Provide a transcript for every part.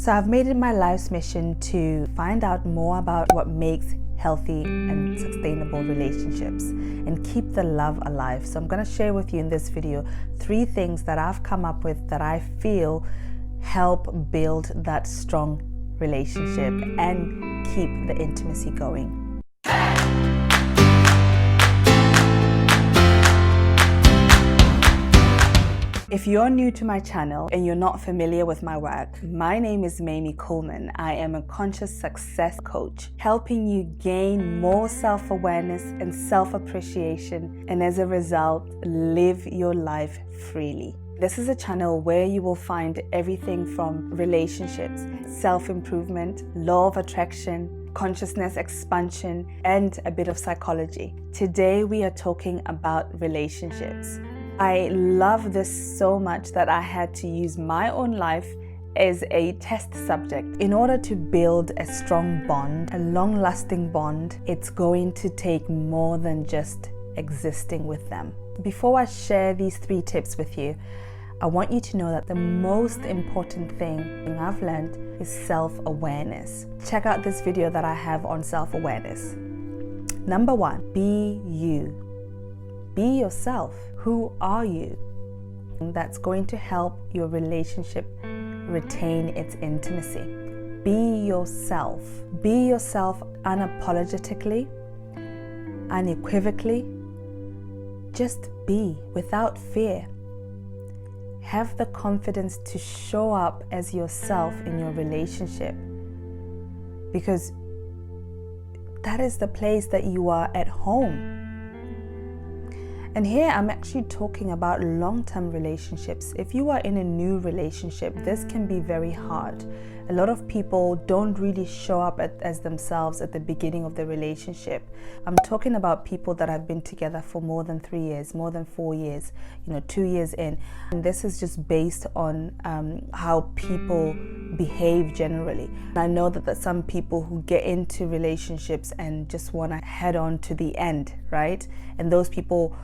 So I've made it my life's mission to find out more about what makes healthy and sustainable relationships and keep the love alive. So I'm going to share with you in this video 3 things that I've come up with that I feel help build that strong relationship and keep the intimacy going. If you're new to my channel and you're not familiar with my work, my name is Mamie Coleman. I am a conscious success coach, helping you gain more self-awareness and self-appreciation, and as a result, live your life freely. This is a channel where you will find everything from relationships, self-improvement, law of attraction, consciousness expansion, and a bit of psychology. Today we are talking about relationships. I love this so much that I had to use my own life as a test subject. In order to build a strong bond, a long-lasting bond, it's going to take more than just existing with them. Before I share these 3 tips with you, I want you to know that the most important thing I've learned is self-awareness. Check out this video that I have on self-awareness. Number 1, be you. Be yourself. Who are you? That's going to help your relationship retain its intimacy. Be yourself. Be yourself unapologetically, unequivocally. Just be without fear. Have the confidence to show up as yourself in your relationship, because that is the place that you are at home. And here I'm actually talking about long-term relationships. If you are in a new relationship, this can be very hard. A lot of people don't really show up as themselves at the beginning of the relationship. I'm talking about people that have been together for more than 3 years, more than 4 years, 2 years in. And this is just based on how people behave generally. And I know that there's some people who get into relationships and just want to head on to the end, right? And those people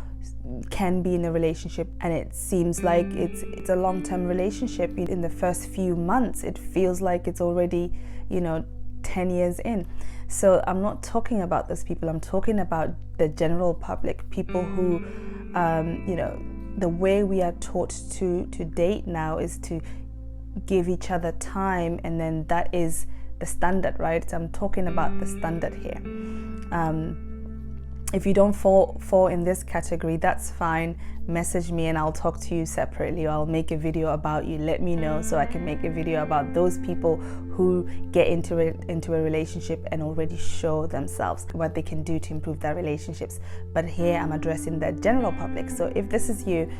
can be in a relationship and it seems like it's a long-term relationship. In the first few months it feels like it's already 10 years in. So I'm not talking about those people. I'm talking about the general public, people who the way we are taught to date now is to give each other time, and then that is the standard, right? So I'm talking about the standard here. If you don't fall in this category, that's fine. Message me and I'll talk to you separately, or I'll make a video about you. Let me know so I can make a video about those people who get into a relationship and already show themselves what they can do to improve their relationships. But here I'm addressing the general public. So if this is you,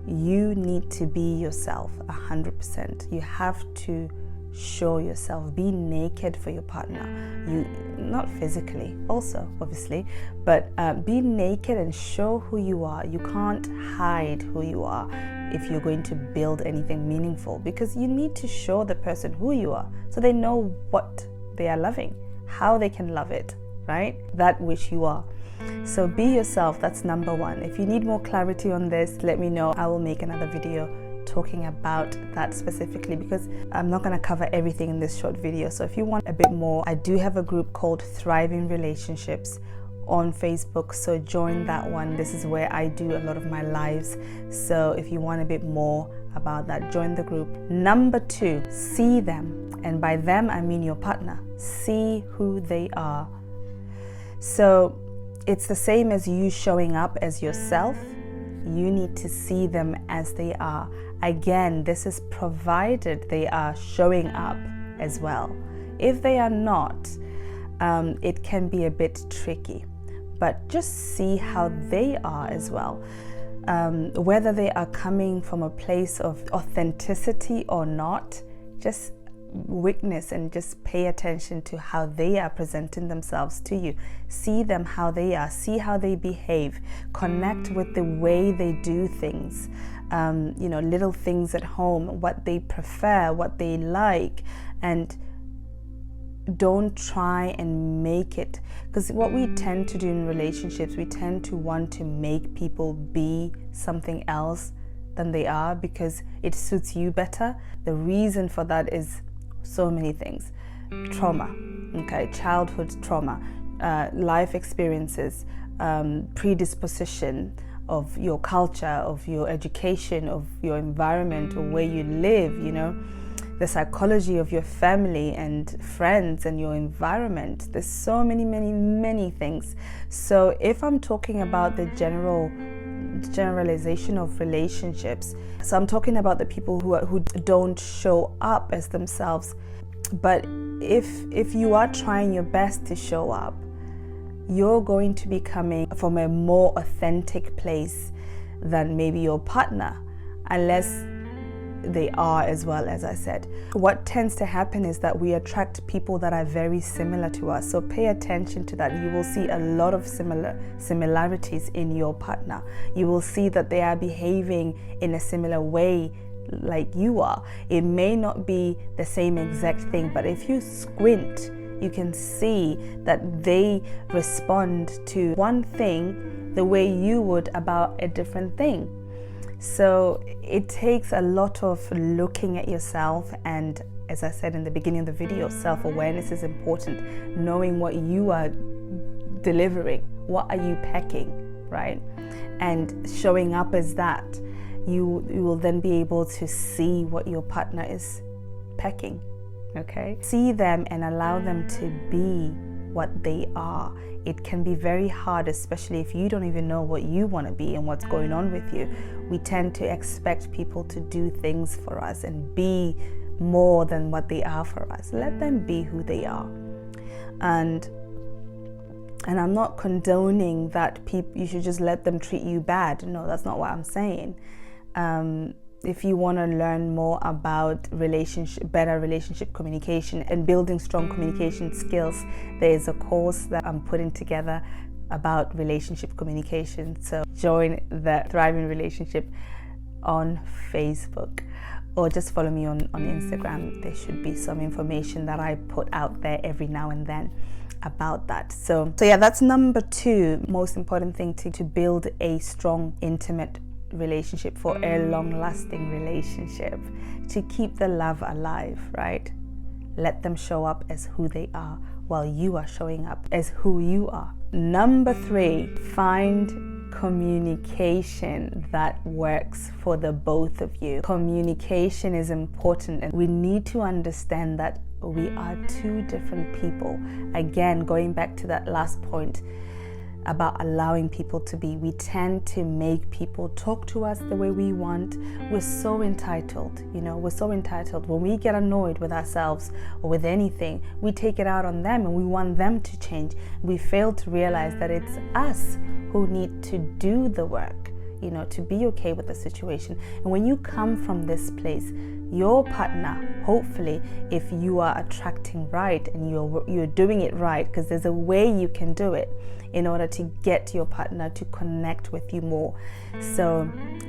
you need to be yourself 100%. You have to show yourself. Be naked for your partner. You not physically, also obviously, but be naked and show who you are. You can't hide who you are if you're going to build anything meaningful, because you need to show the person who you are so they know what they are loving, how they can love it, right? That which you are. So be yourself. That's number 1. If you need more clarity on this, let me know. I will make another video talking about that specifically, because I'm not going to cover everything in this short video. So if you want a bit more, I do have a group called Thriving Relationships on Facebook, so join that one. This is where I do a lot of my lives. So if you want a bit more about that, join the group. Number 2, see them, and by them I mean your partner. See who they are. So it's the same as you showing up as yourself. You need to see them as they are. Again, this is provided they are showing up as well. If they are not, it can be a bit tricky. But just see how they are as well. Whether they are coming from a place of authenticity or not, just witness and just pay attention to how they are presenting themselves to you. See them how they are. See how they behave. Connect with the way they do things. Little things at home, what they prefer, what they like, and don't try and make it, because what we tend to do in relationships, we tend to want to make people be something else than they are because it suits you better. The reason for that is so many things. Trauma, okay, childhood trauma, life experiences, predisposition of your culture, of your education, of your environment, or where you live, the psychology of your family and friends and your environment. There's so many things. So if I'm talking about the generalization of relationships, so I'm talking about the people who don't show up as themselves. But if you are trying your best to show up, you're going to be coming from a more authentic place than maybe your partner, unless they are as well, as I said. What tends to happen is that we attract people that are very similar to us. So pay attention to that. You will see a lot of similarities in your partner. You will see that they are behaving in a similar way like you are. It may not be the same exact thing, but if you squint, you can see that they respond to one thing the way you would about a different thing. So it takes a lot of looking at yourself, and as I said in the beginning of the video, self-awareness is important. Knowing what you are delivering, what are you packing, right? And showing up as that, you will then be able to see what your partner is packing, okay? See them and allow them to be what they are. It can be very hard, especially if you don't even know what you want to be and what's going on with you. We tend to expect people to do things for us and be more than what they are for us. Let them be who they are. And I'm not condoning that you should just let them treat you bad. No, that's not what I'm saying. If you want to learn more about better relationship communication and building strong communication skills, there is a course that I'm putting together about relationship communication. So join the Thriving Relationship on Facebook, or just follow me on Instagram. There should be some information that I put out there every now and then about that. So yeah, that's number 2 most important thing to build a strong, intimate relationship, for a long-lasting relationship, to keep the love alive, right? Let them show up as who they are while you are showing up as who you are. Number 3, find communication that works for the both of you. Communication is important, and we need to understand that we are 2 different people. Again, going back to that last point about allowing people to be, we tend to make people talk to us the way we want. We're so entitled, we're so entitled. When we get annoyed with ourselves or with anything, we take it out on them and we want them to change. We fail to realize that it's us who need to do the work, to be okay with the situation. And when you come from this place, your partner, hopefully, if you are attracting right and you're doing it right, because there's a way you can do it in order to get your partner to connect with you more. So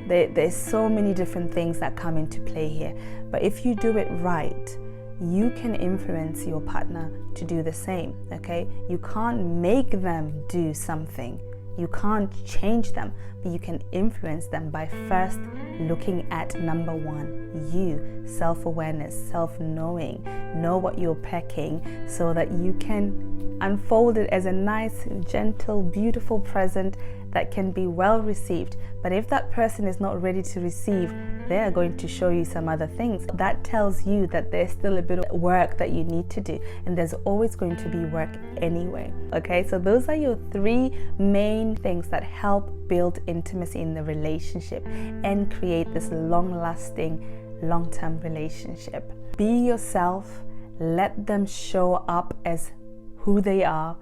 there's so many different things that come into play here. But if you do it right, you can influence your partner to do the same, okay? You can't make them do something. You can't change them, but you can influence them by first looking at number 1, you, self-awareness, self-knowing. Know what you're packing so that you can unfold it as a nice, gentle, beautiful present that can be well received. But if that person is not ready to receive, they are going to show you some other things. That tells you that there's still a bit of work that you need to do, and there's always going to be work anyway. Okay, so those are your 3 main things that help build intimacy in the relationship and create this long-lasting, long-term relationship. Be yourself, let them show up as who they are,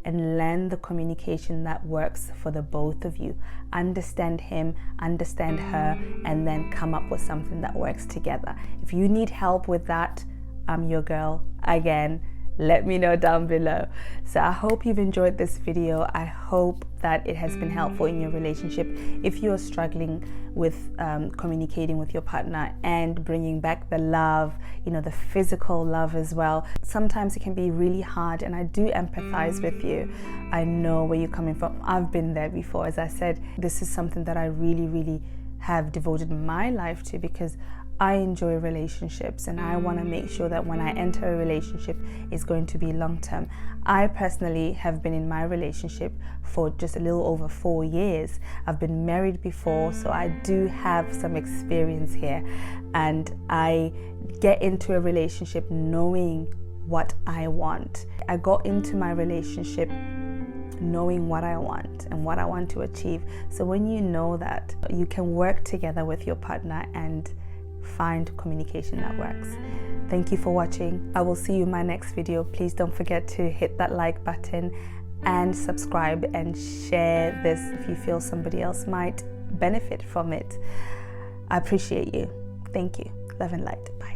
and learn the communication that works for the both of you. Understand him, understand her, and then come up with something that works together. If you need help with that, I'm your girl. Again, let me know down below. So I hope you've enjoyed this video. I hope that it has been helpful in your relationship. If you're struggling with communicating with your partner and bringing back the love, the physical love as well, sometimes it can be really hard, and I do empathize with you. I know where you're coming from. I've been there before. As I said, this is something that I really have devoted my life to, because I enjoy relationships and I want to make sure that when I enter a relationship, it's going to be long term. I personally have been in my relationship for just a little over 4 years. I've been married before, so I do have some experience here, and I get into a relationship knowing what I want. I got into my relationship knowing what I want and what I want to achieve. So when you know that, you can work together with your partner and find communication that works. Thank you for watching. I will see you in my next video. Please don't forget to hit that like button and subscribe and share this if you feel somebody else might benefit from it. I appreciate you. Thank you. Love and light. Bye.